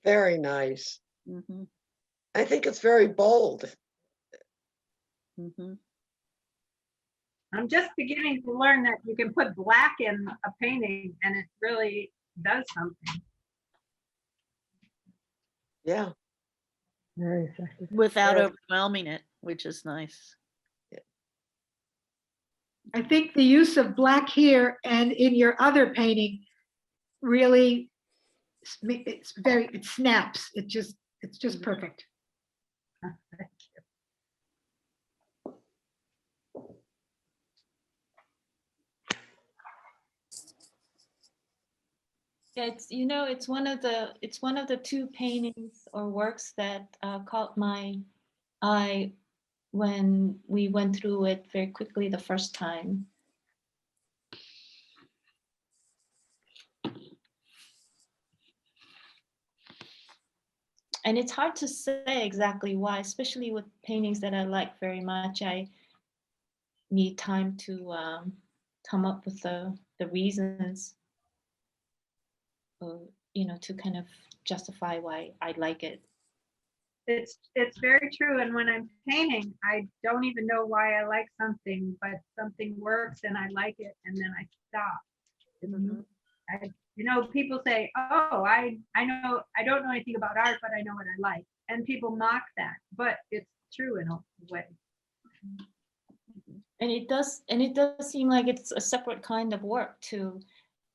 Very nice. Mm-hmm. I think it's very bold. Mm-hmm. I'm just beginning to learn that you can put black in a painting and it really does something. Yeah. Very effective. Without Very- overwhelming it, which is nice. I think the use of black here and in your other painting really, it snaps. It's just perfect. It's one of the two paintings or works that caught my eye when we went through it very quickly the first time. And it's hard to say exactly why, especially with paintings that I like very much. I need time to come up with the reasons, to kind of justify why I like it. It's very true. And when I'm painting, I don't even know why I like something, but something works and I like it, and then I stop. People say, "Oh, I know, I don't know anything about art, but I know what I like," and people mock that, but it's true in a way. And it does seem like it's a separate kind of work to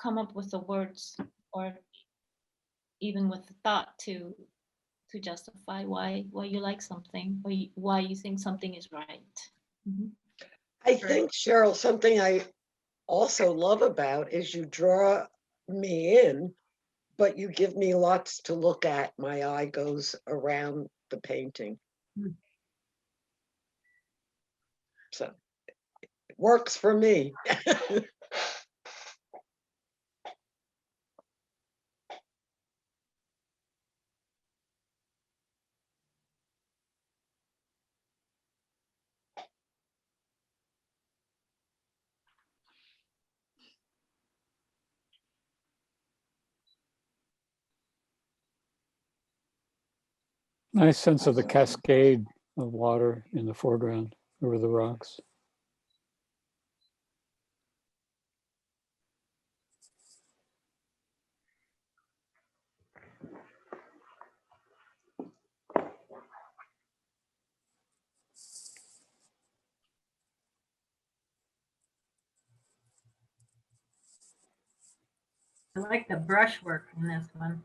come up with the words or even with the thought to justify why you like something or why you think something is right. I think, Cheryl, something I also love about is you draw me in, but you give me lots to look at. My eye goes around the painting. So it works for me. Nice sense of the cascade of water in the foreground over the rocks. I like the brushwork in this one.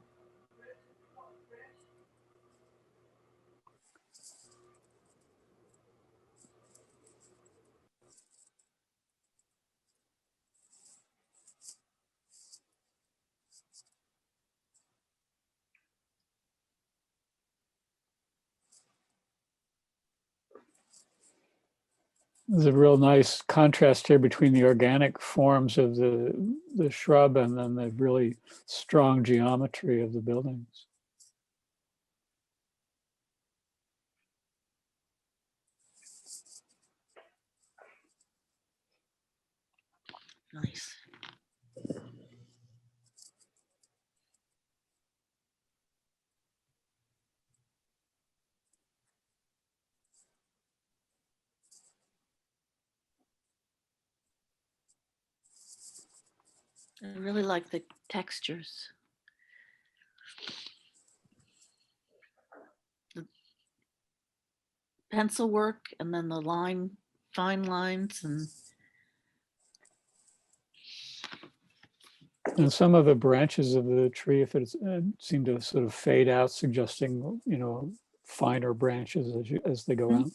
There's a real nice contrast here between the organic forms of the shrub and then the really strong geometry of the buildings. Nice. I really like the textures. The pencil work and then the fine lines And some of the branches of the tree, if it's seem to sort of fade out, suggesting, you know, finer branches as they go out.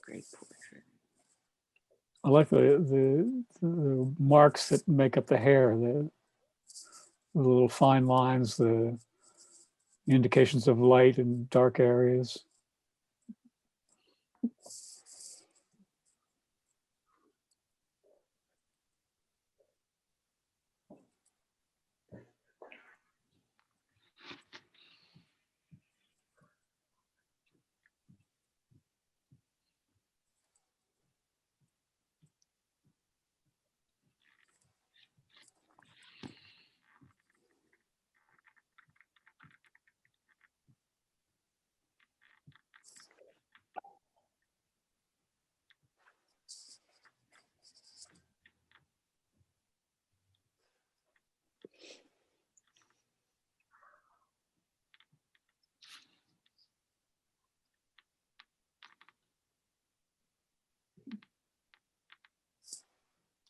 great portrait. I like the marks that make up the hair, the little fine lines, the indications of light and dark areas.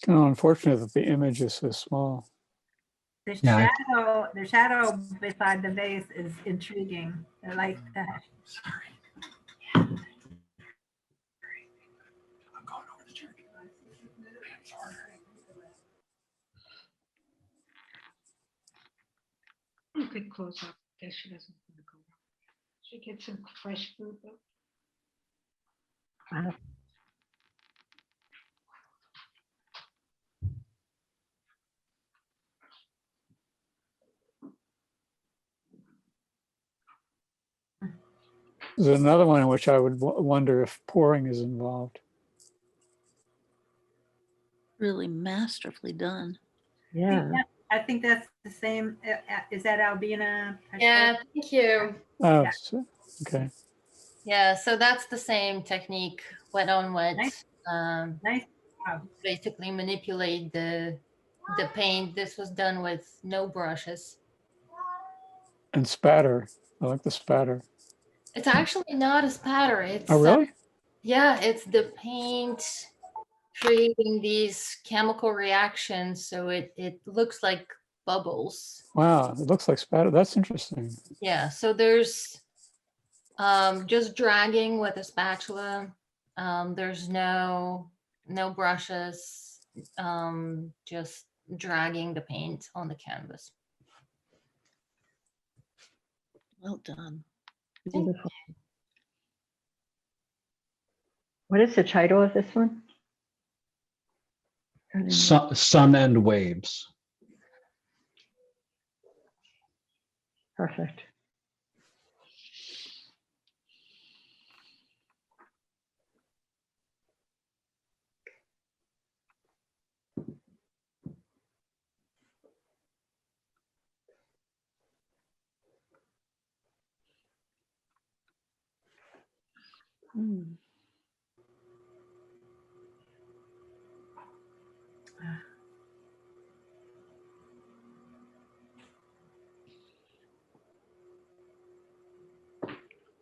Oh, unfortunate that the image is so small. The Yeah. shadow beside the vase is intriguing. I like that. You could close up. Guess she doesn't want to go. She gets some fresh food though. There's another one in which I would wonder if pouring is involved. Really masterfully done. Yeah. I think that's the same. Is that Albina? Yeah, thank you. Oh, Yeah. okay. Yeah, so that's the same technique, wet on wet. Nice. Nice. Wow. Basically manipulate the paint. This was done with no brushes. And spatter. I like the spatter. It's actually not a spatter. It's Oh, really? yeah, it's the paint creating these chemical reactions, so it looks like bubbles. Wow, it looks like spatter. That's interesting. Yeah, so there's just dragging with a spatula. There's no brushes, just dragging the paint on the canvas. Well done. Beautiful. What is the title of this one? Sun and Waves. Perfect.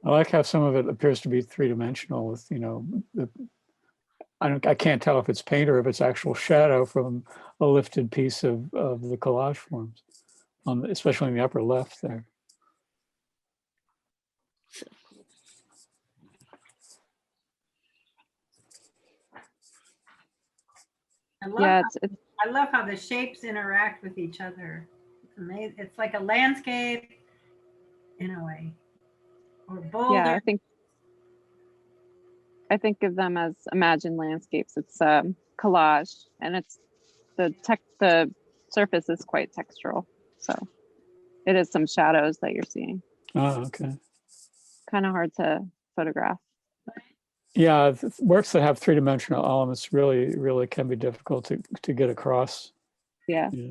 I like how some of it appears to be three-dimensional with, you know, I can't tell if it's paint or if it's actual shadow from a lifted piece of the collage forms, especially in the upper left there. I love how the shapes interact with each other. It's amazing. It's like a landscape in a way. Or boulder. Yeah, I think of them as imagined landscapes. It's collage, and it's the surface is quite textural, so it is some shadows that you're seeing. Oh, okay. Kind of hard to photograph. Yeah, works that have three-dimensional elements really can be difficult to get across. Yeah. Yeah.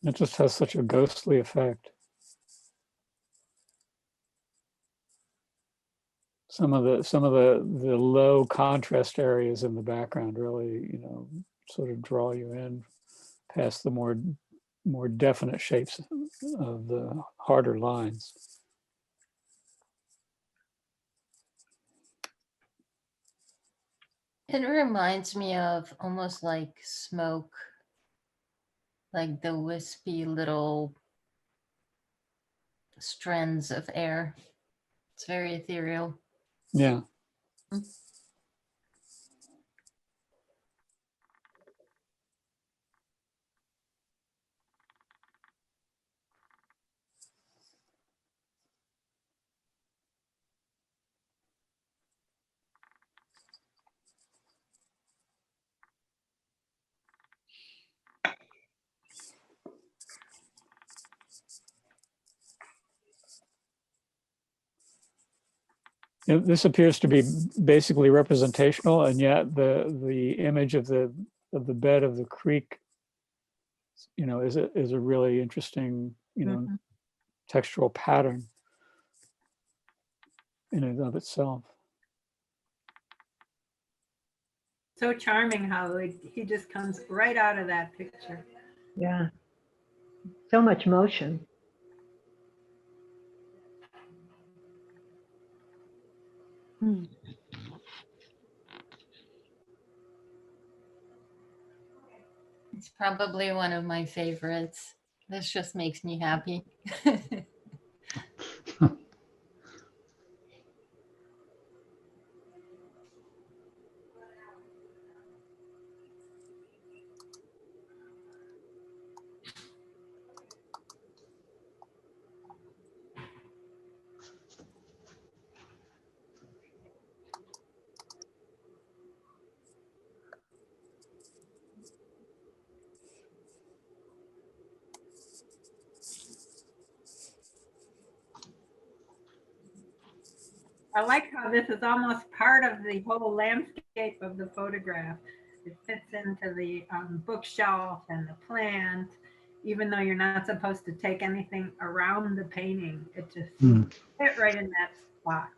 It just has such a ghostly effect. Some of the low contrast areas in the background really, you know, sort of draw you in past the more definite shapes of the harder lines. It reminds me of almost like smoke, like the wispy little strands of air. It's very ethereal. Yeah. This appears to be basically representational, and yet the image of the bed of the creek, you know, is a really interesting, you know, textural pattern in and of itself. So charming how he just comes right out of that picture. Yeah. So much motion. It's probably one of my favorites. This just makes me happy. I like how this is almost part of the whole landscape of the photograph. It fits into the bookshelf and the plant, even though you're not supposed to take anything around the painting. It just fit right in that spot.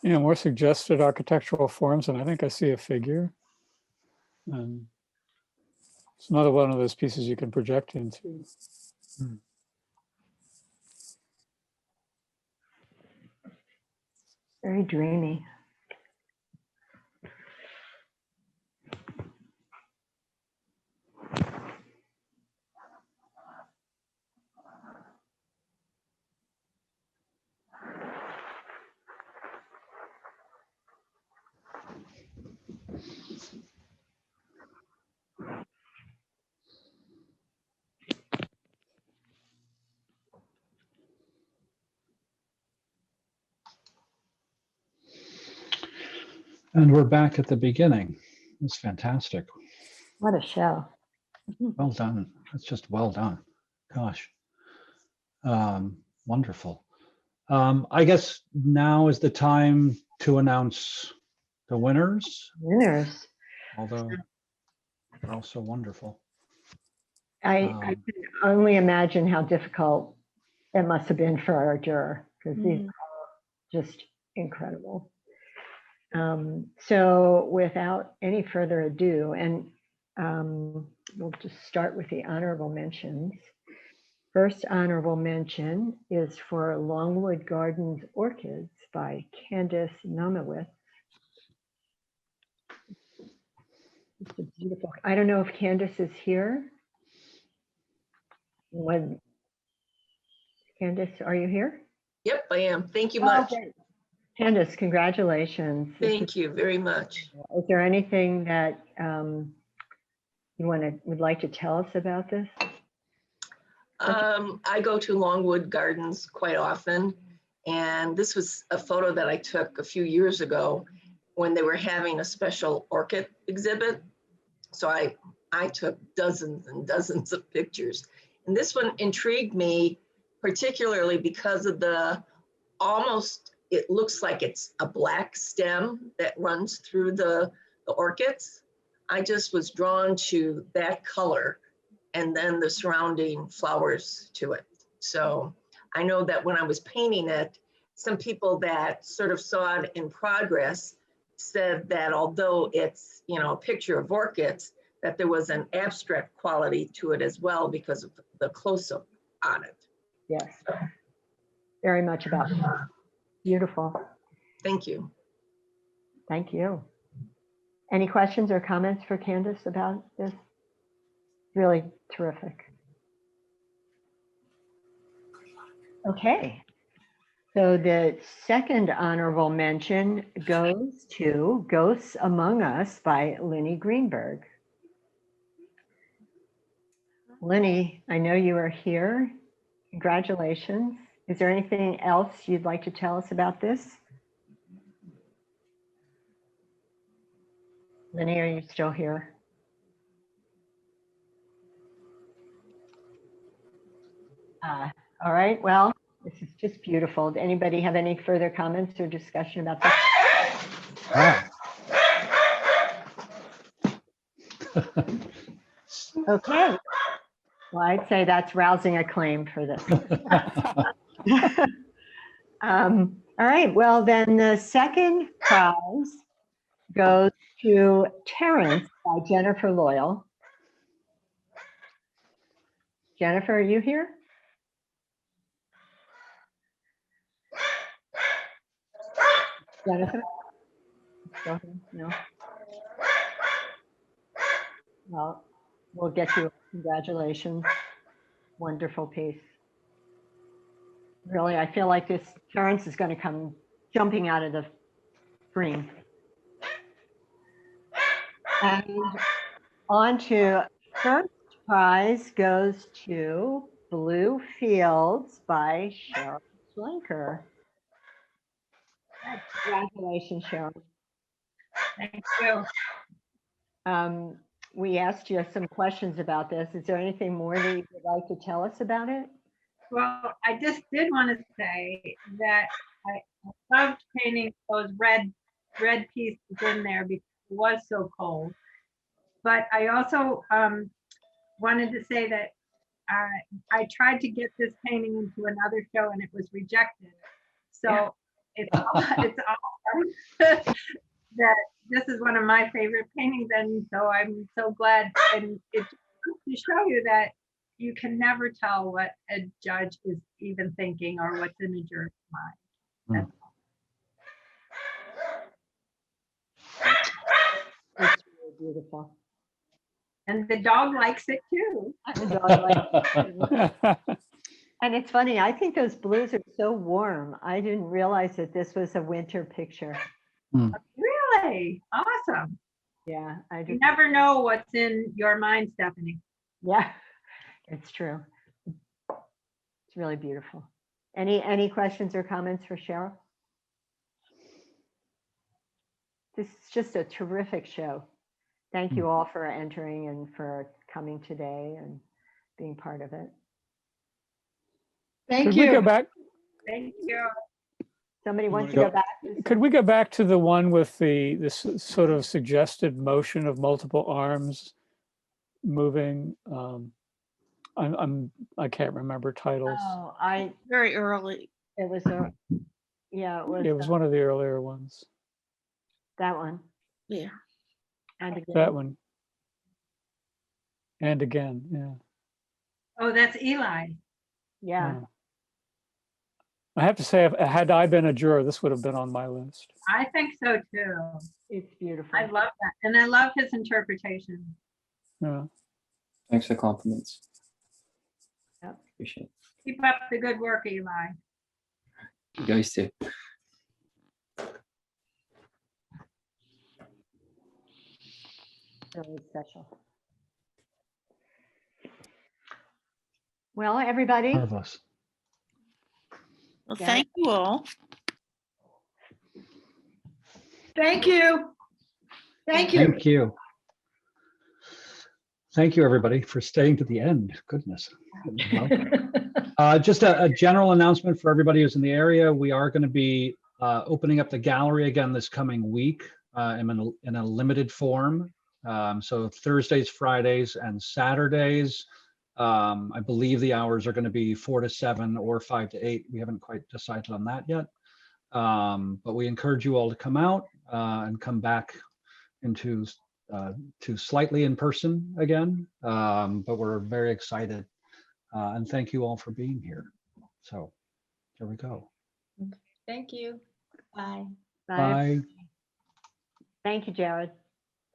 Yeah, more suggested architectural forms, and I think I see a figure. And it's another one of those pieces you can project into. Very dreamy. And we're back at the beginning. It's fantastic. What a show. Well done. That's just well done. Gosh. Wonderful. I guess now is the time to announce the winners, Winners. although they're also wonderful. I Um, can only imagine how difficult it must have been for our juror, because these are just incredible. So without any further ado, and we'll just start with the honorable mentions. First honorable mention is for Longwood Gardens Orchids by Candace Nomowitz. It's a beautiful, I don't know if Candace is here. Candace, are you here? Yep, I am. Thank you Oh, much. great. Candace, congratulations. Thank you very much. Is there anything that you would like to tell us about this? I go to Longwood Gardens quite often, and this was a photo that I took a few years ago when they were having a special orchid exhibit. So I took dozens and dozens of pictures. And this one intrigued me particularly because of it looks like it's a black stem that runs through the orchids. I just was drawn to that color and then the surrounding flowers to it. So I know that when I was painting it, some people that sort of saw it in progress said that although it's, a picture of orchids, that there was an abstract quality to it as well because of the close-up on it. Yes, very much about that. Beautiful. Thank you. Thank you. Any questions or comments for Candace about this? Really terrific. Okay. So the second honorable mention goes to Ghosts Among Us by Linny Greenberg. Linny, I know you are here. Congratulations. Is there anything else you'd like to tell us about this? Linny, are you still here? All right, well, this is just beautiful. Does anybody have any further comments or discussion about this? Okay. Well, I'd say that's rousing acclaim for this. All right, well, then the second prize goes to Terrence by Jennifer Loyal. Jennifer, are you here? Jennifer? Still here? No. Well, we'll get you. Congratulations. Wonderful piece. Really, I feel like this Terrence is going to come jumping out of the screen. And on to first prize goes to Blue Fields by Cheryl Schlenker. Congratulations, Cheryl. Thank you. We asked you some questions about this. Is there anything more that you would like to tell us about it? Well, I just did want to say that I loved painting those red pieces in there because it was so cold. But I also wanted to say that I tried to get this painting into another show and it was rejected. So it's awesome that this is one of my favorite paintings, and so I'm so glad. And it's to show you that you can never tell what a judge is even thinking or what's in a juror's mind. It's really beautiful. And the dog likes it too. The dog likes it too. And it's funny, I think those blues are so warm. I didn't realize that this was a winter picture. Really? Awesome. Yeah, I do. You never know what's in your mind, Stephanie. Yeah, it's true. It's really beautiful. Any questions or comments for Cheryl? This is just a terrific show. Thank you all for entering and for coming today and being part of it. Thank Could we go you. back? Thank you. Somebody wants to go- go back? Could we go back to the one with this sort of suggested motion of multiple arms moving? I can't remember titles. Oh, Very early. it was yeah, It was one of the earlier ones. that one. Yeah. And again. That one. And again, yeah. Oh, that's Eli. Yeah. I have to say, had I been a juror, this would have been on my list. I think so too. It's beautiful. I love that. And I love his interpretation. Yeah. Thanks for the compliments. Yep. Appreciate it. Keep up the good work, Eli. You guys too. Really special. Well, everybody, Marvelous. Well, Yeah. thank you all. Thank you. Thank you. Thank you. Thank you, everybody, for staying to the end. Goodness. Just a general announcement for everybody who's in the area. We are going to be opening up the gallery again this coming week in a limited form. So Thursdays, Fridays, and Saturdays. I believe the hours are going to be 4 to 7 or 5 to 8. We haven't quite decided on that yet. But we encourage you all to come out and come back into to slightly in person again. But we're very excited. And thank you all for being here. So here we go. Thank you. Bye. bye. Bye. Thank you, Jared.